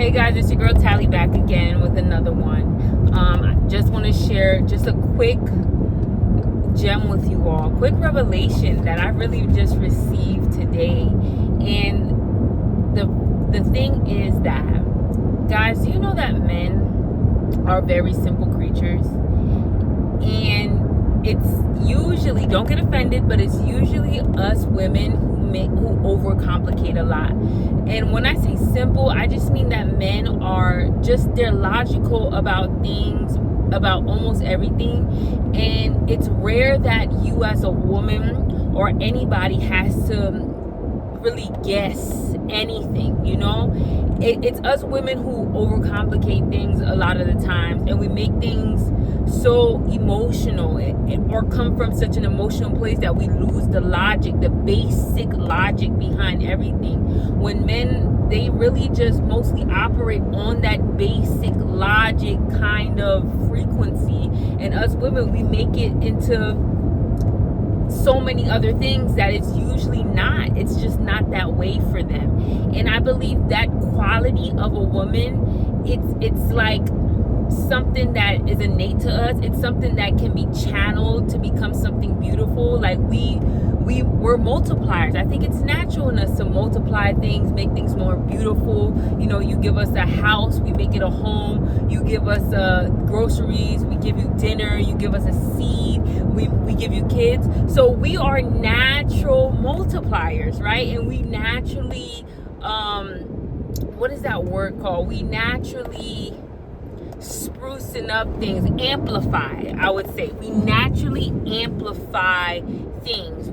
Hey guys, it's your girl Tally back again with another one. I just want to share just a quick gem with you all, quick revelation that I really just received today. And the thing is that, guys, do you know that men are very simple creatures? And it's usually, don't get offended, but it's usually us women who overcomplicate a lot. And when I say simple, I just mean that men are just, they're logical about things, about almost everything. And it's rare that you as a woman or anybody has to really guess anything, you know? It's us women who overcomplicate things a lot of the times, and we make things so emotional or come from such an emotional place that we lose the logic, the basic logic behind everything. When men, they really just mostly operate on that basic logic kind of frequency, and us women, we make it into so many other things that it's usually not. It's just not that way for them. And I believe that quality of a woman, it's like something that is innate to us. It's something that can be channeled to become something beautiful. Like we're multipliers. I think it's natural in us to multiply things, make things more beautiful. You know, you give us a house, we make it a home. You give us groceries, we give you dinner. You give us a seed, we give you kids. So we are natural multipliers, right? And we naturally, what is that word called? We naturally sprucing up things, amplify, I would say. We naturally amplify things.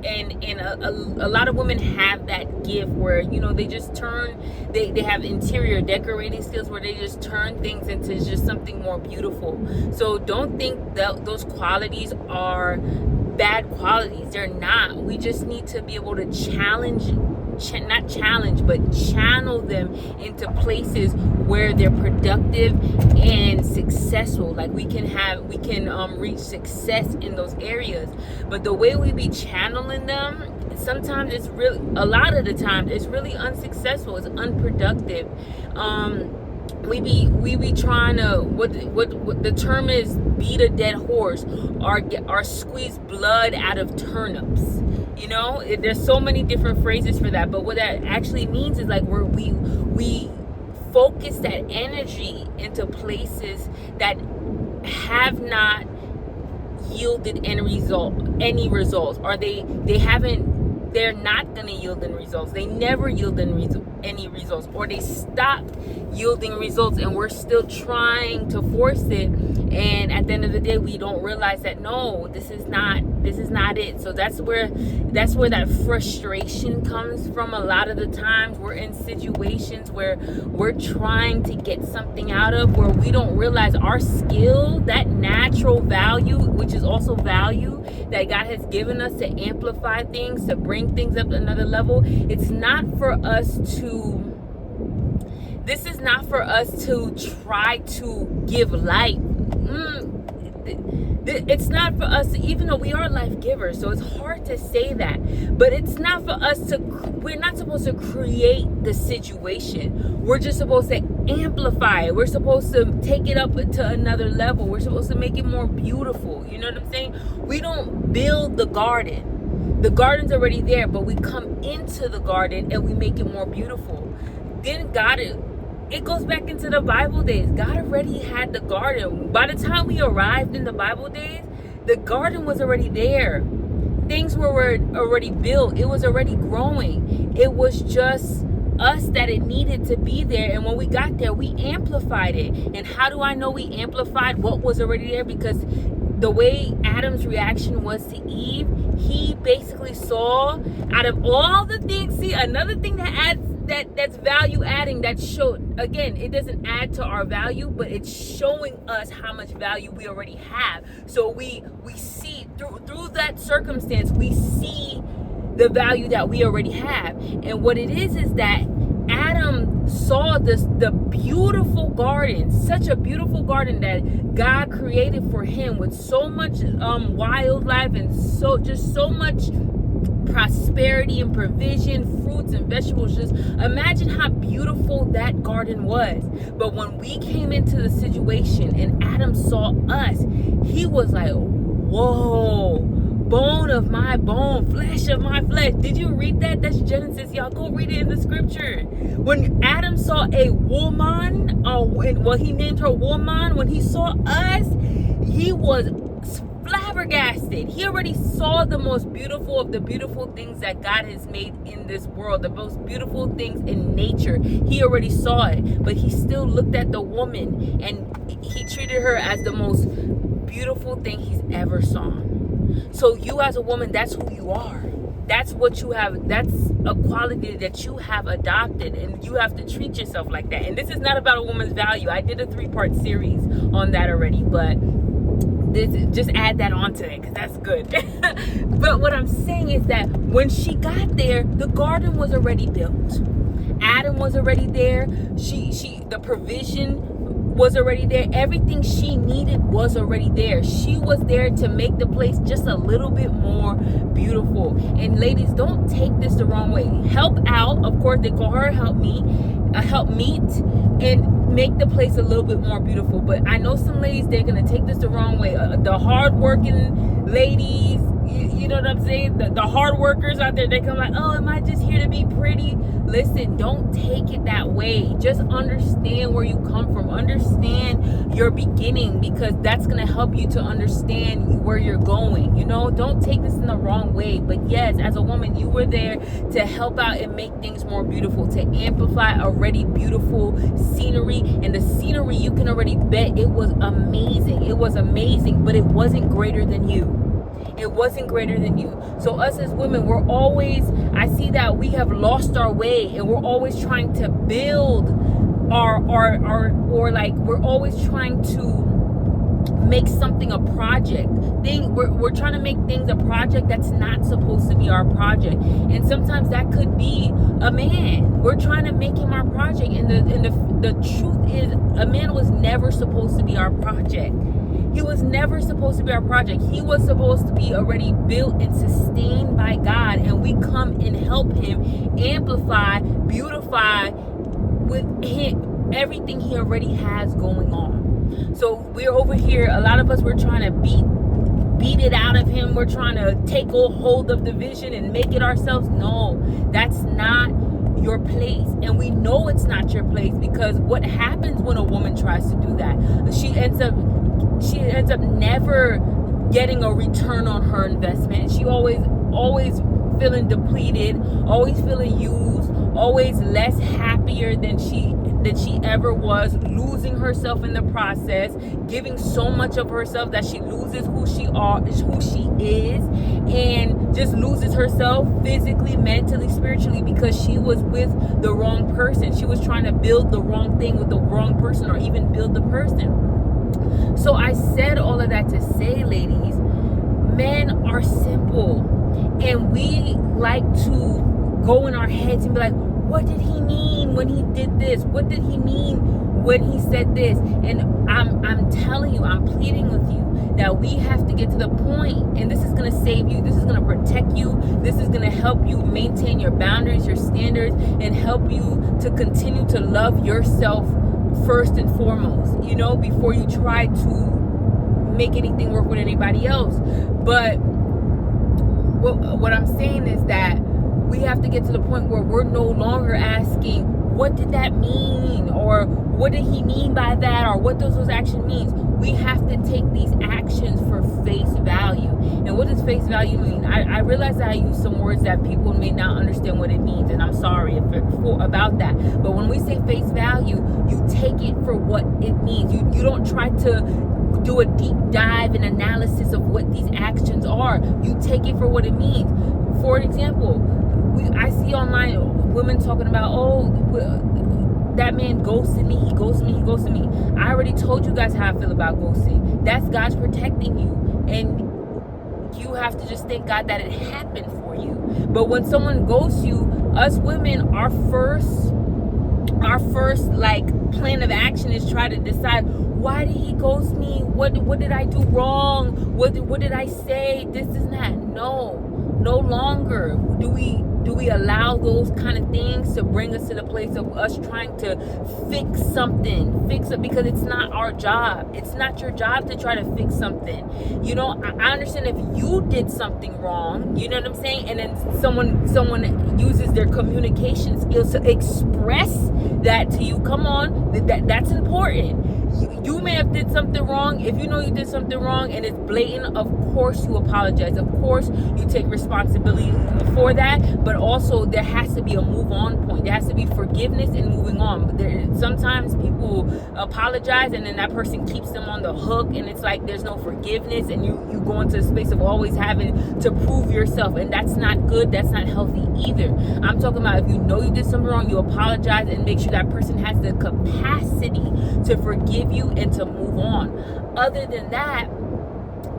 A lot of women have that gift where, you know, they just turn, they have interior decorating skills where they just turn things into just something more beautiful. So don't think that those qualities are bad qualities. They're not. We just need to be able to not challenge, but channel them into places where they're productive and successful. Like we can reach success in those areas. But the way we be channeling them, sometimes it's really, a lot of the time, it's really unsuccessful. It's unproductive. We be trying to, what the term is, beat a dead horse, or squeeze blood out of turnips. You know, there's so many different phrases for that, but what that actually means is like we focus that energy into places that have not yielded any results, or they're not going to yield any results. They never yield any results, or they stopped yielding results, and we're still trying to force it. And at the end of the day, we don't realize that, no, this is not it. So that's where that frustration comes from. A lot of the times we're in situations where we're trying to get something out of, where we don't realize our skill, that natural value, which is also value that God has given us to amplify things, to bring things up to another level. This is not for us to try to give life. It's not for us to, even though we are life givers, so it's hard to say that, but it's not for us to, we're not supposed to create the situation. We're just supposed to amplify it. We're supposed to take it up to another level. We're supposed to make it more beautiful. You know what I'm saying? We don't build the garden. The garden's already there, but we come into the garden and we make it more beautiful. Then it goes back into the Bible days. God already had the garden. By the time we arrived in the Bible days, the garden was already there. Things were already built. It was already growing. It was just us that it needed to be there. And when we got there, we amplified it. And how do I know we amplified what was already there? Because the way Adam's reaction was to Eve, he basically saw, out of all the things, see, another thing that adds, that's value adding, that showed, again, it doesn't add to our value, but it's showing us how much value we already have. So we see through that circumstance, we see the value that we already have. And what it is that Adam saw the beautiful garden, such a beautiful garden that God created for him, with so much wildlife and so much prosperity and provision, fruits and vegetables. Just imagine how beautiful that garden was. But when we came into the situation and Adam saw us, he was like, whoa, bone of my bone, flesh of my flesh. Did you read that? That's Genesis. Y'all go read it in the scripture. When Adam saw a woman, well, he named her woman. When he saw us, he was flabbergasted. He already saw the most beautiful of the beautiful things that God has made in this world, the most beautiful things in nature. He already saw it, but he still looked at the woman and he treated her as the most beautiful thing he's ever saw. So you as a woman, that's who you are. That's what you have. That's a quality that you have adopted, and you have to treat yourself like that. And this is not about a woman's value. I did a 3-part series on that already, but just add that onto it because that's good. But what I'm saying is that when she got there, the garden was already built. Adam was already there. The provision was already there. Everything she needed was already there. She was there to make the place just a little bit more beautiful. And ladies, don't take this the wrong way. Help out, of course, they call her help meet, and make the place a little bit more beautiful. But I know some ladies, they're gonna take this the wrong way. The hard-working ladies, you know what I'm saying? The hard workers out there, they come like, oh, am I just here to be pretty? Listen, don't take it that way. Just understand where you come from. Understand your beginning, because that's going to help you to understand where you're going. You know, don't take this in the wrong way. But yes, as a woman, you were there to help out and make things more beautiful, to amplify already beautiful scenery. And the scenery, you can already bet it was amazing. It was amazing, but it wasn't greater than you. It wasn't greater than you. So us as women, I see that we have lost our way, and we're always trying to build we're always trying to make something a project. We're trying to make things a project that's not supposed to be our project. And sometimes that could be a man. We're trying to make him our project. And the truth is, a man was never supposed to be our project. He was never supposed to be our project. He was supposed to be already built and sustained by God, and we come and help him amplify, beautify with him everything he already has going on. So we're over here, a lot of us, we're trying to beat it out of him. We're trying to take hold of the vision and make it ourselves. No, that's not your place. And we know it's not your place, because what happens when a woman tries to do that? She ends up never getting a return on her investment. She always feeling depleted, always feeling used, always less happier than she ever was, losing herself in the process, giving so much of herself that she loses who she is, and just loses herself physically, mentally, spiritually, because she was with the wrong person. She was trying to build the wrong thing with the wrong person, or even build the person. So I said all of that to say, ladies, men are simple, and we like to go in our heads and be like, what did he mean when he did this? What did he mean when he said this? And I'm telling you, I'm pleading with you that we have to get to the point, and this is going to save you, this is going to protect you, this is going to help you maintain your boundaries, your standards, and help you to continue to love yourself first and foremost, you know, before you try to make anything work with anybody else. But what I'm saying is that we have to get to the point where we're no longer asking, what did that mean? Or what did he mean by that? Or what does those actions mean? We have to take these actions for face value. And what does face value mean? I realize that I use some words that people may not understand what it means, and I'm sorry about that. But when we say face value, you take it for what it means. You don't try to do a deep dive and analysis of what these actions are. You take it for what it means. For example, I see online women talking about, that man ghosted me, he ghosted me. I already told you guys how I feel about ghosting. That's God's protecting you, and you have to just thank God that it happened for you. But when someone ghosts you, us women, our first like plan of action is try to decide, why did he ghost me? What did I do wrong? What did I say? This is not. No. No longer do we allow those kind of things to bring us to the place of us trying to fix it, because it's not our job. It's not your job to try to fix something. You know, I understand if you did something wrong, you know what I'm saying, and then someone uses their communication skills to express that to you. Come on, that's important. You may have did something wrong. If you know you did something wrong and it's blatant, of course you apologize. Of course you take responsibility for that. But also there has to be a move on point. There has to be forgiveness and moving on. Sometimes people apologize and then that person keeps them on the hook, and it's like there's no forgiveness, and you go into a space of always having to prove yourself, and that's not good. That's not healthy either. I'm talking about if you know you did something wrong, you apologize and make sure that person has the capacity to forgive you and to move on. Other than that,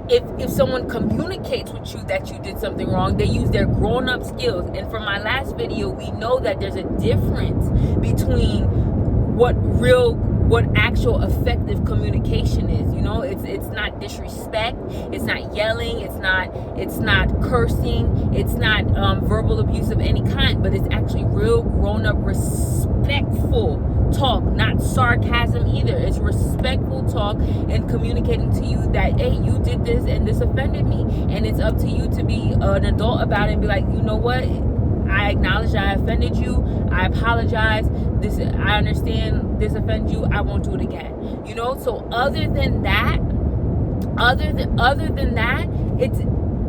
if someone communicates with you that you did something wrong, they use their grown-up skills. And from my last video, we know that there's a difference between what actual effective communication is. You know, it's not disrespect, it's not yelling, it's not cursing, it's not verbal abuse of any kind, but it's actually real grown-up, respectful talk, not sarcasm either. It's respectful talk and communicating to you that, hey, you did this and this offended me, and it's up to you to be an adult about it and be like, you know what, I acknowledge I offended you, I apologize, I understand this offended you, I won't do it again. You know, so other than that,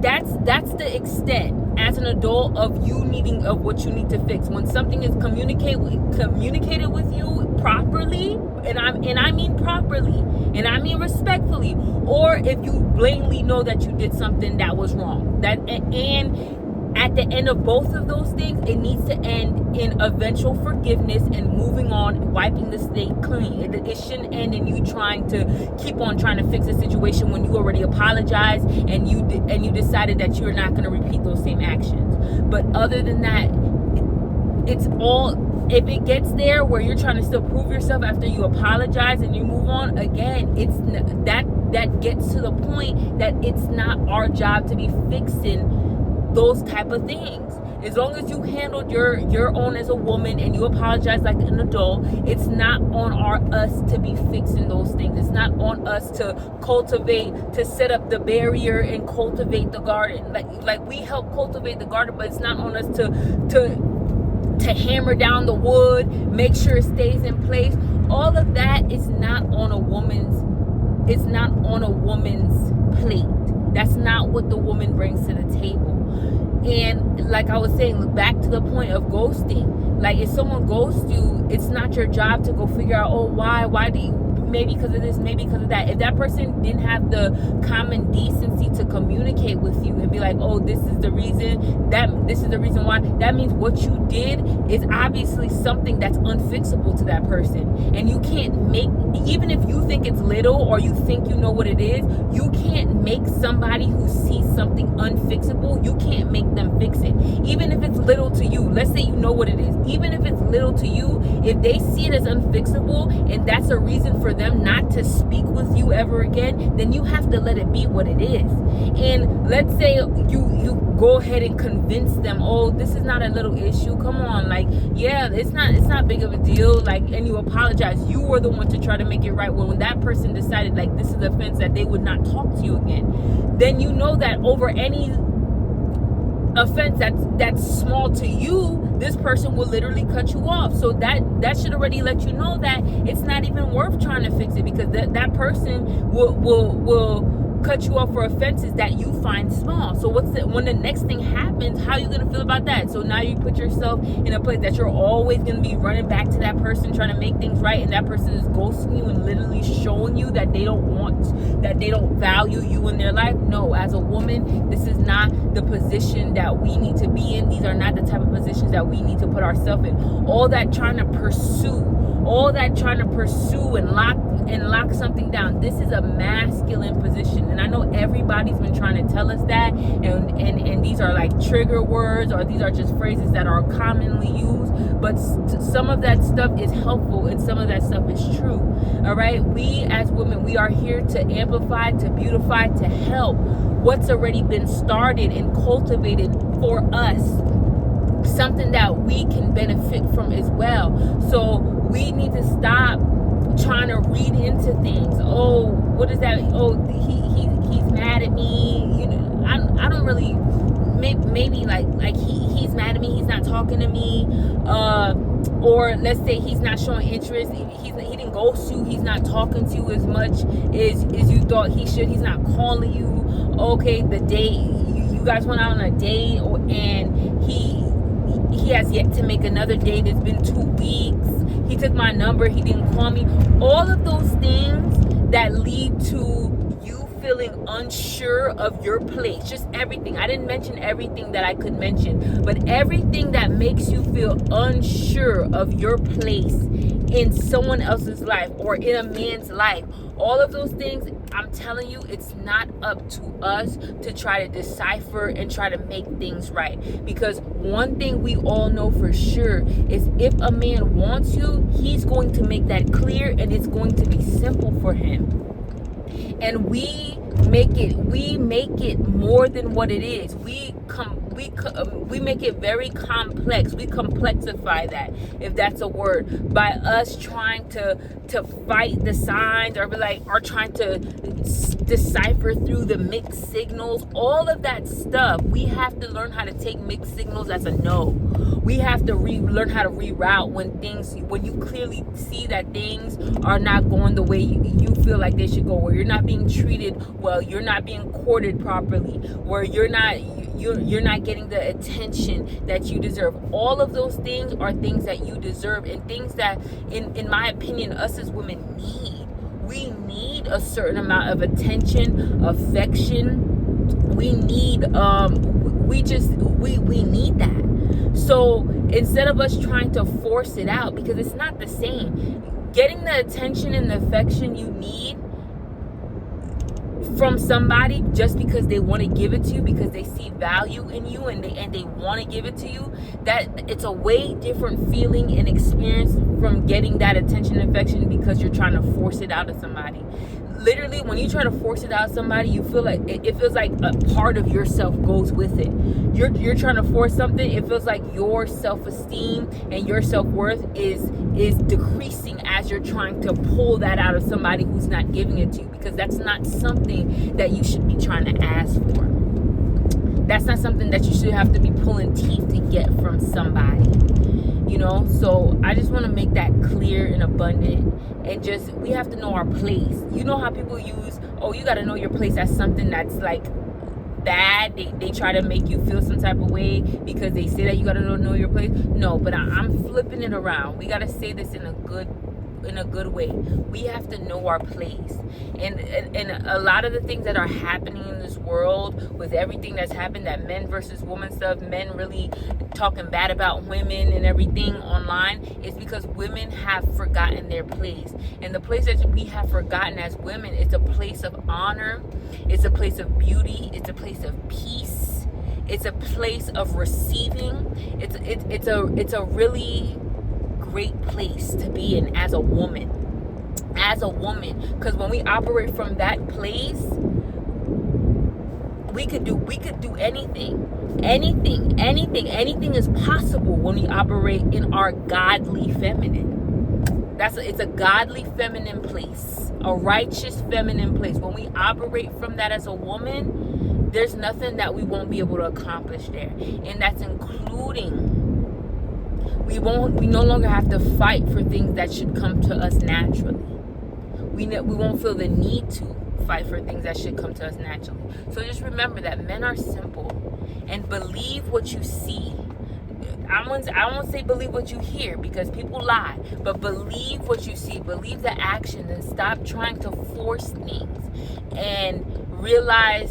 that's the extent as an adult of what you need to fix. When something is communicated with you properly, and I mean properly, and I mean respectfully, or if you blatantly know that you did something that was wrong, and at the end of both of those things, it needs to end in eventual forgiveness and moving on, wiping the slate clean. It shouldn't end in you trying to fix a situation when you already apologized and you decided that you're not going to repeat those same actions. But other than that, if it gets there where you're trying to still prove yourself after you apologize and you move on, again, that gets to the point that it's not our job to be fixing those type of things. As long as you handled your own as a woman and you apologize like an adult, it's not on us to be fixing those things. It's not on us to set up the barrier and cultivate the garden. Like we help cultivate the garden, but it's not on us to hammer down the wood, make sure it stays in place. All of that is not on a woman's plate. That's not what the woman brings to the table. And like I was saying, back to the point of ghosting. Like, if someone ghosts you, it's not your job to go figure out, oh, why do you, maybe because of this, maybe because of that. If that person didn't have the common decency to communicate with you and be like, oh, this is the reason why, that means what you did is obviously something that's unfixable to that person. And you can't even if you think it's little or you think you know what it is, you can't make somebody who sees something unfixable, you can't make them fix it. Even if it's little to you, let's say you know what it is, even if it's little to you, if they see it as unfixable and that's a reason for them not to speak with you ever again, then you have to let it be what it is. And let's say you go ahead and convince them, oh, this is not a little issue, come on, like, yeah, it's not big of a deal, like, and you apologize. You were the one to try to make it right. When that person decided, like, this is the offense, that they would not talk to you again, then you know that over any offense that's small to you, this person will literally cut you off. So that should already let you know that it's not even worth trying to fix it, because that person will cut you off for offenses that you find small. So when the next thing happens, how are you going to feel about that? So now you put yourself in a place that you're always going to be running back to that person, trying to make things right, and that person is ghosting you and literally showing you that they don't value you in their life. No, as a woman, this is not the position that we need to be in. These are not the type of positions that we need to put ourselves in. All that trying to pursue all that trying to pursue and lock something down. This is a masculine position, and I know everybody's been trying to tell us that, and these are like trigger words, or these are just phrases that are commonly used, but some of that stuff is helpful and some of that stuff is true. All right, we as women, we are here to amplify, to beautify, to help what's already been started and cultivated for us, something that we can benefit from as well. So we need to stop trying to read into things. Oh, what is that? Oh, he's mad at me. You know, I don't really. Maybe like he's mad at me. He's not talking to me. Or let's say he's not showing interest. He didn't ghost you. He's not talking to you as much as you thought he should. He's not calling you. Okay, the date you guys went out on a date, and he has yet to make another date. It's been 2 weeks. He took my number. He didn't call me. All of those things that lead to you feeling unsure of your place. Just everything. I didn't mention everything that I could mention, but everything that makes you feel unsure of your place in someone else's life or in a man's life. All of those things, I'm telling you, it's not up to us to try to decipher and try to make things right. Because one thing we all know for sure is if a man wants you, he's going to make that clear, and it's going to be simple for him. And we make it more than what it is. We make it very complex. We complexify that, if that's a word, by us trying to fight the signs, or trying to decipher through the mixed signals. All of that stuff, we have to learn how to take mixed signals as a no. We have to learn how to reroute when you clearly see that things are not going the way you feel like they should go, where you're not being treated well, you're not being courted properly, where you're not getting the attention that you deserve. All of those things are things that you deserve, and things that, in my opinion, us as women need. We need a certain amount of attention, affection. We need we need that. So instead of us trying to force it out, because it's not the same, getting the attention and the affection you need from somebody just because they want to give it to you, because they see value in you, and they want to give it to you, that it's a way different feeling and experience from getting that attention and affection because you're trying to force it out of somebody. Literally, when you try to force it out of somebody, you feel like it feels like a part of yourself goes with it. You're trying to force something. It feels like your self-esteem and your self-worth is decreasing as you're trying to pull that out of somebody who's not giving it to you, because that's not something that you should be trying to ask for. That's not something that you should have to be pulling teeth to get from somebody. So I just want to make that clear and abundant, and just, we have to know our place. You know how people use, oh, you got to know your place as something that's like bad. They try to make you feel some type of way because they say that you got to know your place. No, but I'm flipping it around. We got to say this in a good way. We have to know our place, and a lot of the things that are happening in this world, with everything that's happened, that men versus women stuff, men really talking bad about women and everything online, is because women have forgotten their place. And the place that we have forgotten as women is a place of honor, it's a place of beauty, it's a place of peace, it's a place of receiving. It's a really great place to be in as a woman, because when we operate from that place, we could do anything is possible when we operate in our godly feminine. It's a godly feminine place, a righteous feminine place. When we operate from that as a woman, there's nothing that we won't be able to accomplish there, and that's including, we no longer have to fight for things that should come to us naturally. We won't feel the need to fight for things that should come to us naturally. So just remember that men are simple, and believe what you see. I won't say believe what you hear, because people lie, but believe what you see, believe the action, and stop trying to force things, and realize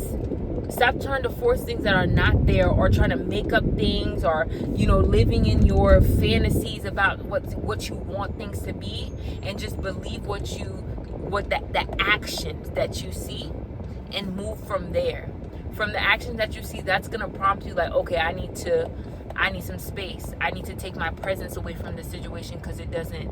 Stop trying to force things that are not there, or trying to make up things, or living in your fantasies about what you want things to be, and just believe the actions that you see, and move from there. From the actions that you see, that's gonna prompt you like, okay, I need some space. I need to take my presence away from the situation because it doesn't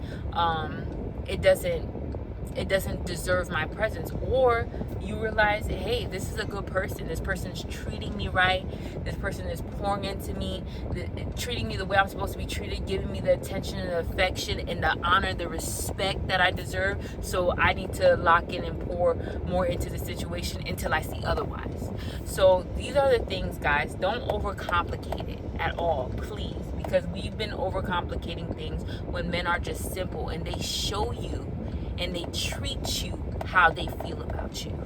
deserve my presence. Or you realize, hey, this is a good person. This person is treating me right. This person is pouring into me, treating me the way I'm supposed to be treated, giving me the attention and the affection and the honor, the respect that I deserve. So I need to lock in and pour more into the situation until I see otherwise. So these are the things, guys. Don't overcomplicate it at all, please. Because we've been overcomplicating things when men are just simple, and they show you and they treat you how they feel about you.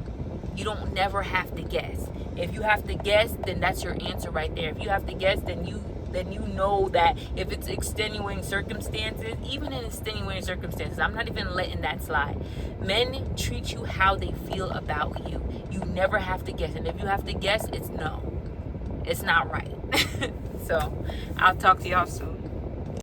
You don't never have to guess. If you have to guess, then that's your answer right there. If you have to guess, then you know that if it's extenuating circumstances, even in extenuating circumstances, I'm not even letting that slide. Men treat you how they feel about you. You never have to guess. And if you have to guess, it's no. It's not right. So I'll talk to y'all soon.